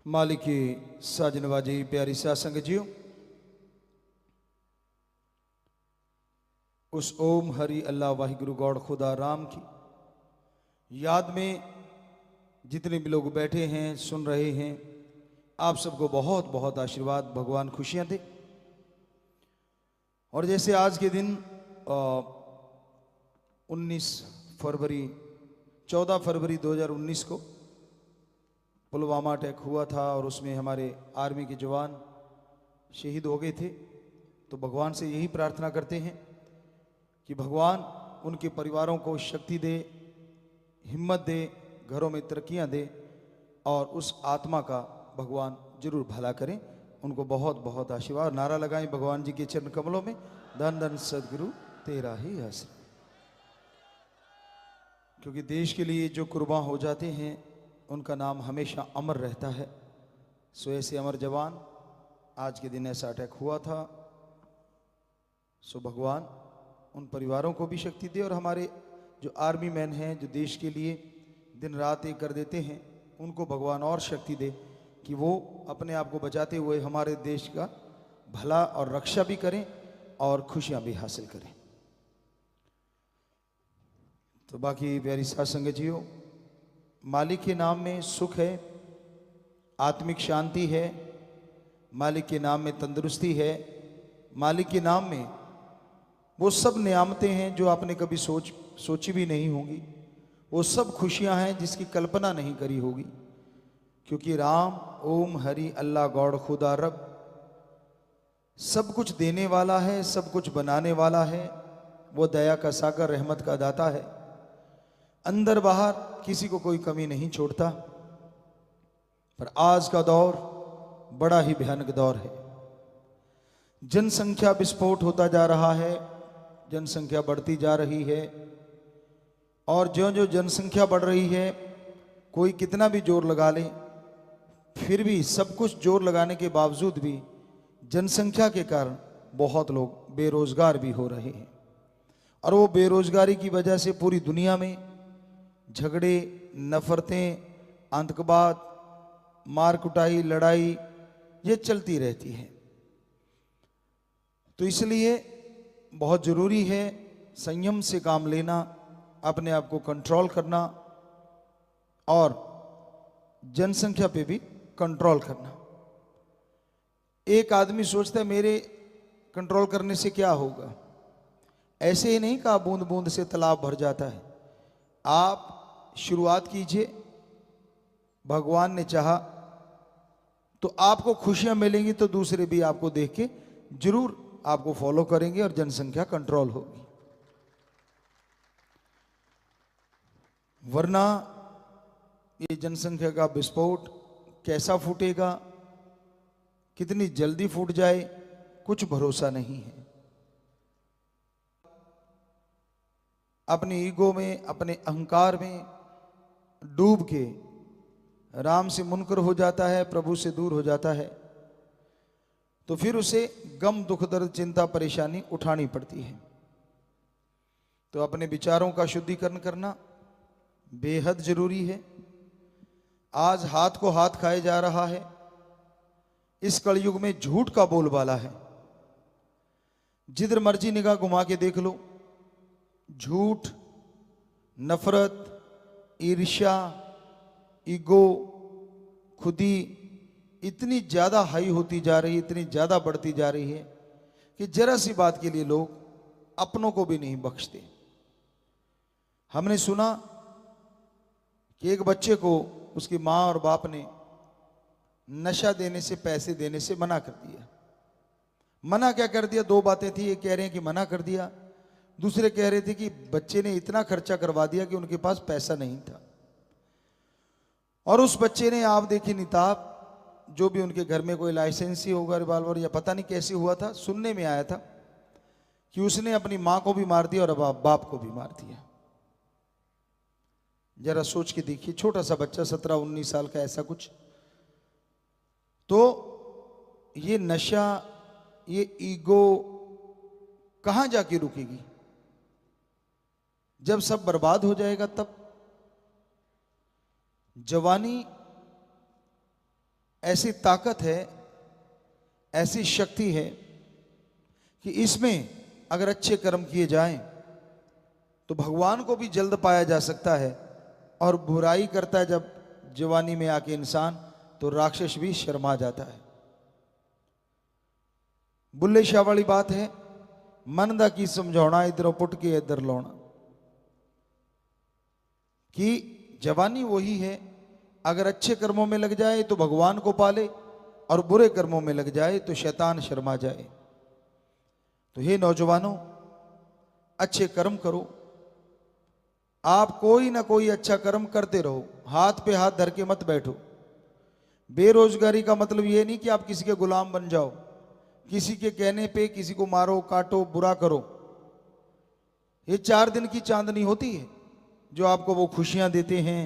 मालिक की साजनवाजी प्यारी साध संगत जियो, उस ओम हरि अल्लाह वाहिगुरु गौड़ खुदा राम की याद में जितने भी लोग बैठे हैं सुन रहे हैं, आप सबको बहुत बहुत आशीर्वाद, भगवान खुशियां दे। और जैसे आज के दिन 14 फरवरी 2019 को पुलवामा अटैक हुआ था और उसमें हमारे आर्मी के जवान शहीद हो गए थे, तो भगवान से यही प्रार्थना करते हैं कि भगवान उनके परिवारों को शक्ति दे, हिम्मत दे, घरों में तरक्कियां दे और उस आत्मा का भगवान जरूर भला करें। उनको बहुत बहुत आशीर्वाद। नारा लगाएं भगवान जी के चरण कमलों में, धन धन सदगुरु तेरा ही आश्रय। क्योंकि देश के लिए जो कुर्बान हो जाते हैं उनका नाम हमेशा अमर रहता है। सो ऐसे अमर जवान, आज के दिन ऐसा अटैक हुआ था, सो भगवान उन परिवारों को भी शक्ति दे और हमारे जो आर्मी मैन हैं जो देश के लिए दिन रात एक कर देते हैं, उनको भगवान और शक्ति दे कि वो अपने आप को बचाते हुए हमारे देश का भला और रक्षा भी करें और खुशियां भी हासिल करें। तो बाकी प्यारी साध संगत जियो, मालिक के नाम में सुख है, आत्मिक शांति है, मालिक के नाम में तंदुरुस्ती है, मालिक के नाम में वो सब नियामतें हैं जो आपने कभी सोची भी नहीं होंगी। वो सब खुशियां हैं जिसकी कल्पना नहीं करी होगी, क्योंकि राम ओम हरि अल्लाह गौड़ खुदा रब सब कुछ देने वाला है, सब कुछ बनाने वाला है। वो दया का सागर, रहमत का दाता है, अंदर बाहर किसी को कोई कमी नहीं छोड़ता। पर आज का दौर बड़ा ही भयानक दौर है। जनसंख्या विस्फोट होता जा रहा है, जनसंख्या बढ़ती जा रही है और जो जो जनसंख्या बढ़ रही है, कोई कितना भी जोर लगा ले, फिर भी सब कुछ जोर लगाने के बावजूद भी जनसंख्या के कारण बहुत लोग बेरोजगार भी हो रहे हैं। और वो बेरोजगारी की वजह से पूरी दुनिया में झगड़े, नफरतें, आतंकवाद, मार कुटाई, लड़ाई ये चलती रहती है। तो इसलिए बहुत जरूरी है संयम से काम लेना, अपने आप को कंट्रोल करना और जनसंख्या पे भी कंट्रोल करना। एक आदमी सोचता है मेरे कंट्रोल करने से क्या होगा। ऐसे ही नहीं कहा बूंद बूंद से तालाब भर जाता है। आप शुरुआत कीजिए, भगवान ने चाहा तो आपको खुशियां मिलेंगी, तो दूसरे भी आपको देख के जरूर आपको फॉलो करेंगे और जनसंख्या कंट्रोल होगी। वरना ये जनसंख्या का विस्फोट कैसा फूटेगा, कितनी जल्दी फूट जाए, कुछ भरोसा नहीं है। अपनी ईगो में, अपने अहंकार में डूब के राम से मुनकर हो जाता है, प्रभु से दूर हो जाता है, तो फिर उसे गम, दुख, दर्द, चिंता, परेशानी उठानी पड़ती है। तो अपने विचारों का शुद्धिकरण करना बेहद जरूरी है। आज हाथ को हाथ खाए जा रहा है। इस कलयुग में झूठ का बोलबाला है। जिधर मर्जी निगाह घुमा के देख लो, झूठ, नफरत, ईर्ष्या, ईगो, खुदी इतनी ज्यादा हाई होती जा रही है, इतनी ज्यादा बढ़ती जा रही है कि जरा सी बात के लिए लोग अपनों को भी नहीं बख्शते। हमने सुना कि एक बच्चे को उसकी मां और बाप ने नशा देने से, पैसे देने से मना कर दिया। मना क्या कर दिया? दो बातें थी। एक कह रहे हैं कि मना कर दिया, दूसरे कह रहे थे कि बच्चे ने इतना खर्चा करवा दिया कि उनके पास पैसा नहीं था। और उस बच्चे ने, आप देखिए निताब, जो भी उनके घर में कोई लाइसेंसी होगा, रिवॉल्वर या पता नहीं कैसे हुआ था, सुनने में आया था कि उसने अपनी मां को भी मार दिया और बाप को भी मार दिया। जरा सोच के देखिए, छोटा सा बच्चा 17-19 साल का, ऐसा कुछ। तो ये नशा, ये ईगो कहां जाके रुकेगी? जब सब बर्बाद हो जाएगा तब। जवानी ऐसी ताकत है, ऐसी शक्ति है कि इसमें अगर अच्छे कर्म किए जाएं तो भगवान को भी जल्द पाया जा सकता है। और बुराई करता है जब जवानी में आके इंसान, तो राक्षस भी शर्मा जाता है। बुल्ले शाह वाली बात है, मन दा की समझाना इधरों पुट के इधर लाना, कि जवानी वही है, अगर अच्छे कर्मों में लग जाए तो भगवान को पाले, और बुरे कर्मों में लग जाए तो शैतान शर्मा जाए। तो हे नौजवानों, अच्छे कर्म करो। आप कोई ना कोई अच्छा कर्म करते रहो, हाथ पे हाथ धर के मत बैठो। बेरोजगारी का मतलब ये नहीं कि आप किसी के गुलाम बन जाओ, किसी के कहने पे किसी को मारो, काटो, बुरा करो। ये 4 दिन की चांदनी होती है जो आपको वो खुशियां देते हैं,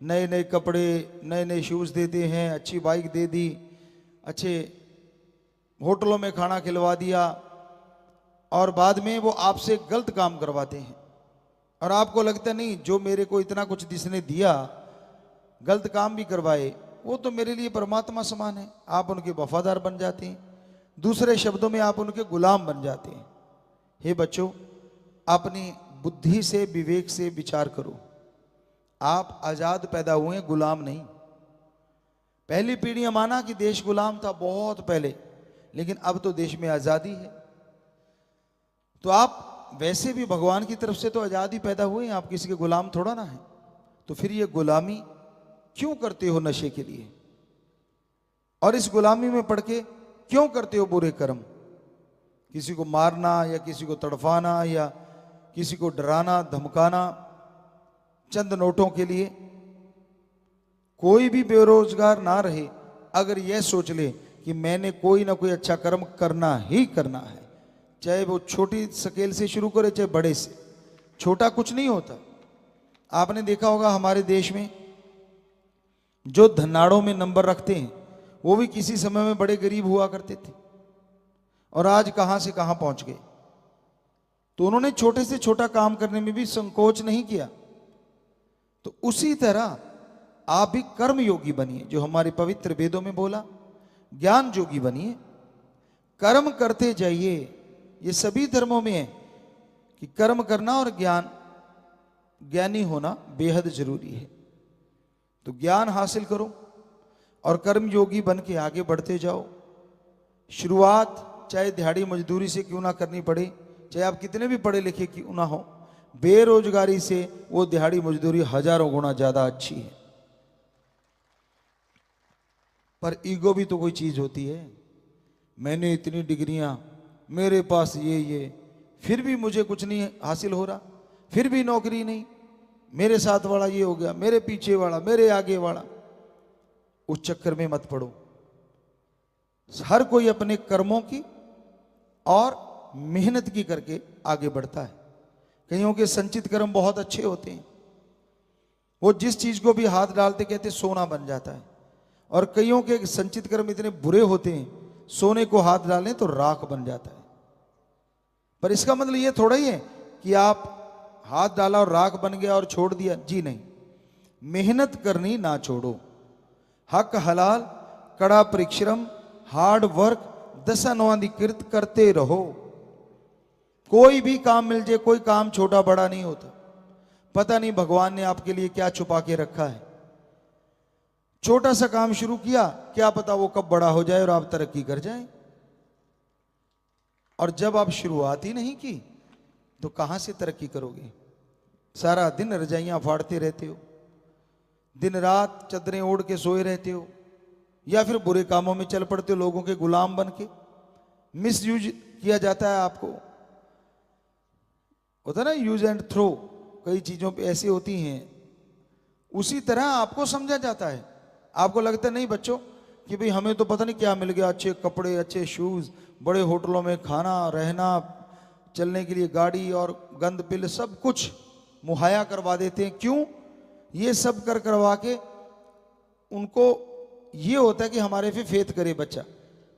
नए नए कपड़े, नए नए शूज देते हैं, अच्छी बाइक दे दी, अच्छे होटलों में खाना खिलवा दिया, और बाद में वो आपसे गलत काम करवाते हैं। और आपको लगता नहीं, जो मेरे को इतना कुछ जिसने दिया, गलत काम भी करवाए, वो तो मेरे लिए परमात्मा समान है। आप उनके वफादार बन जाते हैं, दूसरे शब्दों में आप उनके गुलाम बन जाते हैं। हे बच्चों, अपनी बुद्धि से, विवेक से विचार करो। आप आजाद पैदा हुए, गुलाम नहीं। पहली पीढ़ी माना कि देश गुलाम था बहुत पहले, लेकिन अब तो देश में आजादी है। तो आप वैसे भी भगवान की तरफ से तो आजादी पैदा हुए, आप किसी के गुलाम थोड़ा ना है। तो फिर ये गुलामी क्यों करते हो नशे के लिए? और इस गुलामी में पड़ के क्यों करते हो बुरे कर्म? किसी को मारना, या किसी को तड़फाना, या किसी को डराना धमकाना चंद नोटों के लिए। कोई भी बेरोजगार ना रहे अगर यह सोच ले कि मैंने कोई ना कोई अच्छा कर्म करना ही करना है, चाहे वो छोटी स्केल से शुरू करे चाहे बड़े से। छोटा कुछ नहीं होता। आपने देखा होगा हमारे देश में जो धनाड़ों में नंबर रखते हैं, वो भी किसी समय में बड़े गरीब हुआ करते थे, और आज कहां से कहां पहुंच गए। तो उन्होंने छोटे से छोटा काम करने में भी संकोच नहीं किया। तो उसी तरह आप भी कर्म योगी बनिए, जो हमारे पवित्र वेदों में बोला, ज्ञान योगी बनिए, कर्म करते जाइए। ये सभी धर्मों में है कि कर्म करना और ज्ञानी होना बेहद जरूरी है। तो ज्ञान हासिल करो और कर्म योगी बन के आगे बढ़ते जाओ। शुरुआत चाहे दिहाड़ी मजदूरी से क्यों ना करनी पड़े, चाहे आप कितने भी पढ़े लिखे क्यों ना हो, बेरोजगारी से वो दिहाड़ी मजदूरी हजारों गुना ज्यादा अच्छी है। पर ईगो भी तो कोई चीज होती है। मैंने इतनी डिग्रियां, मेरे पास ये, फिर भी मुझे कुछ नहीं हासिल हो रहा, फिर भी नौकरी नहीं, मेरे साथ वाला ये हो गया, मेरे पीछे वाला, मेरे आगे वाला। उस चक्कर में मत पड़ो। हर कोई अपने कर्मों की और मेहनत की करके आगे बढ़ता है। कईयों के संचित कर्म बहुत अच्छे होते हैं, वो जिस चीज को भी हाथ डालते कहते सोना बन जाता है। और कईयों के संचित कर्म इतने बुरे होते हैं, सोने को हाथ डालें तो राख बन जाता है। पर इसका मतलब ये थोड़ा ही है कि आप हाथ डाला और राख बन गया और छोड़ दिया, जी नहीं। मेहनत करनी ना छोड़ो। हक हलाल, कड़ा परिश्रम, हार्ड वर्क, दशानवां कृत करते रहो। कोई भी काम मिल जाए, कोई काम छोटा बड़ा नहीं होता। पता नहीं भगवान ने आपके लिए क्या छुपा के रखा है। छोटा सा काम शुरू किया, क्या पता वो कब बड़ा हो जाए और आप तरक्की कर जाएं। और जब आप शुरुआत ही नहीं की तो कहां से तरक्की करोगे? सारा दिन रजाइयां फाड़ते रहते हो, दिन रात चादरें ओढ़ के सोए रहते हो, या फिर बुरे कामों में चल पड़ते हो, लोगों के गुलाम बन के। मिस यूज किया जाता है आपको, होता ना यूज एंड थ्रो, कई चीजों पे ऐसी होती हैं। उसी तरह आपको समझा जाता है। आपको लगता नहीं बच्चों कि भाई हमें तो पता नहीं क्या मिल गया, अच्छे कपड़े, अच्छे शूज, बड़े होटलों में खाना, रहना, चलने के लिए गाड़ी और गंद पिल सब कुछ मुहैया करवा देते हैं। क्यों? ये सब करवा के उनको ये होता है कि हमारे पे फेथ करे बच्चा।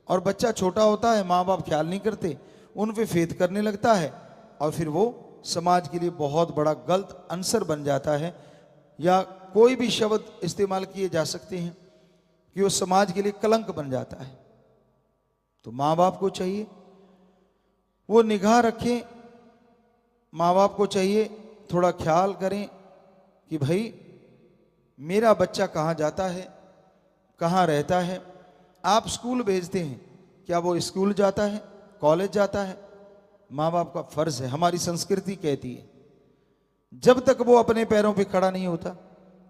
और बच्चा छोटा होता है, माँ बाप ख्याल नहीं करते, उन पे फेथ करने लगता है, और फिर वो समाज के लिए बहुत बड़ा गलत आंसर बन जाता है। या कोई भी शब्द इस्तेमाल किए जा सकते हैं। कि वो समाज के लिए कलंक बन जाता है। तो माँ बाप को चाहिए वो निगाह रखें, माँ बाप को चाहिए थोड़ा ख्याल करें कि भाई मेरा बच्चा कहाँ जाता है, कहाँ रहता है। आप स्कूल भेजते हैं, क्या वो स्कूल जाता है, कॉलेज जाता है? माँ बाप का फर्ज है, हमारी संस्कृति कहती है जब तक वो अपने पैरों पे खड़ा नहीं होता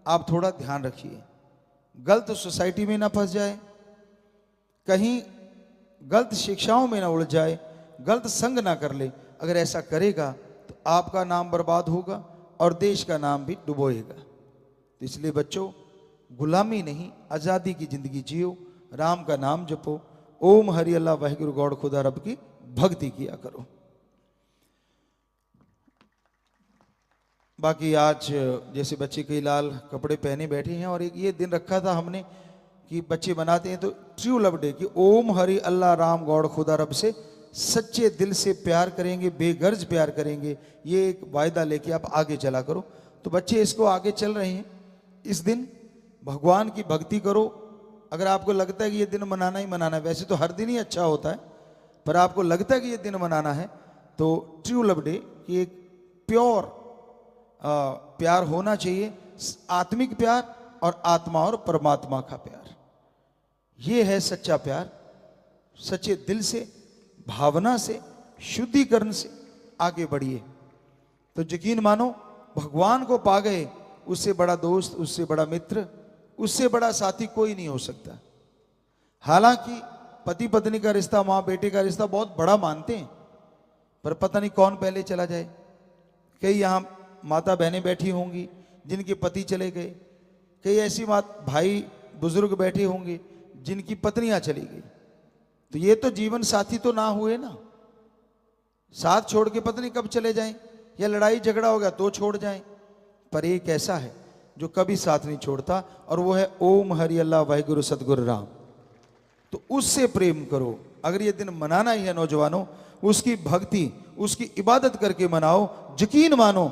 आप थोड़ा ध्यान रखिए, गलत सोसाइटी में ना फंस जाए, कहीं गलत शिक्षाओं में ना उलझ जाए, गलत संग ना कर ले। अगर ऐसा करेगा तो आपका नाम बर्बाद होगा और देश का नाम भी डुबोएगा। तो इसलिए बच्चों, गुलामी नहीं, आज़ादी की जिंदगी जियो, राम का नाम जपो, ओम हरि अल्लाह वाहिगुरु गौड़ खुदा रब की भक्ति किया करो। बाकी आज जैसे बच्चे कई लाल कपड़े पहने बैठे हैं और एक ये दिन रखा था हमने कि बच्चे बनाते हैं तो ट्रू लव डे कि ओम हरि अल्लाह राम गौड़ खुदा रब से सच्चे दिल से प्यार करेंगे, बेगर्ज प्यार करेंगे, ये एक वायदा लेके आप आगे चला करो। तो बच्चे इसको आगे चल रहे हैं। इस दिन भगवान की भक्ति करो। अगर आपको लगता है कि ये दिन मनाना ही मनाना है, वैसे तो हर दिन ही अच्छा होता है, पर आपको लगता है कि ये दिन मनाना है तो ट्रू लव डे कि एक प्योर प्यार होना चाहिए, आत्मिक प्यार और आत्मा और परमात्मा का प्यार। ये है सच्चा प्यार। सच्चे दिल से, भावना से, शुद्धिकरण से आगे बढ़िए तो यकीन मानो भगवान को पा गए, उससे बड़ा दोस्त, उससे बड़ा मित्र, उससे बड़ा साथी कोई नहीं हो सकता। हालांकि पति पत्नी का रिश्ता, माँ बेटे का रिश्ता बहुत बड़ा मानते हैं, पर पता नहीं कौन पहले चला जाए। कई यहाँ माता बहनें बैठी होंगी जिनके पति चले गए, कई ऐसी भाई बुजुर्ग बैठे होंगे जिनकी पत्नियां चली गई। तो ये तो जीवन साथी तो ना हुए ना। साथ छोड़ के पत्नी कब चले जाएं, या लड़ाई झगड़ा हो गया तो छोड़ जाएं। पर एक ऐसा है जो कभी साथ नहीं छोड़ता और वो है ओम हरि अल्लाह वाहिगुरु सतगुरु राम। तो उससे प्रेम करो। अगर ये दिन मनाना ही है नौजवानों, उसकी भक्ति, उसकी इबादत करके मनाओ। यकीन मानो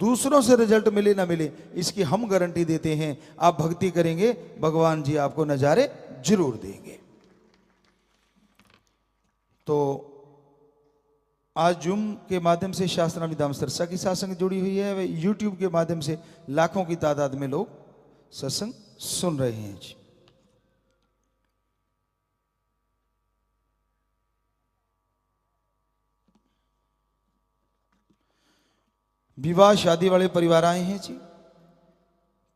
दूसरों से रिजल्ट मिले ना मिले, इसकी हम गारंटी देते हैं। आप भक्ति करेंगे, भगवान जी आपको नजारे जरूर देंगे। तो आज जूम के माध्यम से शास्त्रामी धाम सिरसा की सत्संग जुड़ी हुई है, वे यूट्यूब के माध्यम से लाखों की तादाद में लोग सत्संग सुन रहे हैं जी। विवाह शादी वाले परिवार आए हैं जी।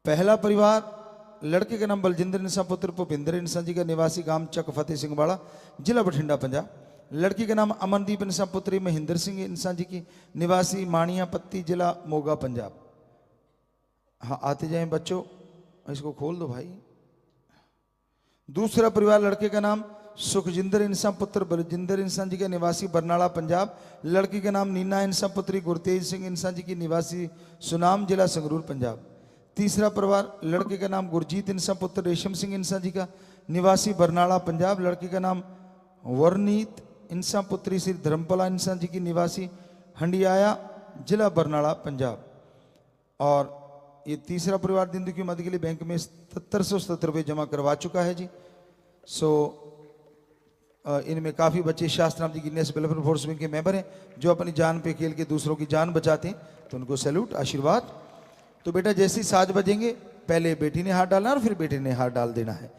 पहला परिवार, लड़के का नाम बलजिंदर इंसान पुत्र भूपिंदर इंसान जी का, निवासी गांव चक फतेह सिंह वाला, जिला बठिंडा पंजाब। लड़की का नाम अमनदीप इंसान पुत्री महेंद्र सिंह इंसान जी की, निवासी माणिया पत्ती, जिला मोगा पंजाब। हाँ आते जाएं बच्चों, इसको खोल दो भाई। दूसरा परिवार, लड़के का नाम सुखजिंदर इंसान पुत्र बलजिंदर इंसान जी का, निवासी बरनाला पंजाब। लड़की का नाम नीना इंसान पुत्री गुरतेज सिंह इंसान जी की, निवासी सुनाम, जिला संगरूर पंजाब। तीसरा परिवार, लड़के का नाम गुरजीत इंसान पुत्र रेशम सिंह इंसान जी का, निवासी बरनाला पंजाब। लड़की का नाम वरनीत इंसान पुत्री श्री धर्मपाला इंसान जी की, निवासी हंडियाया, जिला बरनाला पंजाब। और ये तीसरा परिवार दिन दुखी मद के लिए बैंक में 7777 रुपये जमा करवा चुका है जी। सो इनमें काफ़ी बच्चे शास्त्राम जी गिनेस वेलफेयर फोर्स विंग के मेंबर हैं जो अपनी जान पे खेल के दूसरों की जान बचाते हैं, तो उनको सैल्यूट, आशीर्वाद। तो बेटा जैसे ही 7 बजेंगे पहले बेटी ने हाथ डालना और फिर बेटे ने हाथ डाल देना है।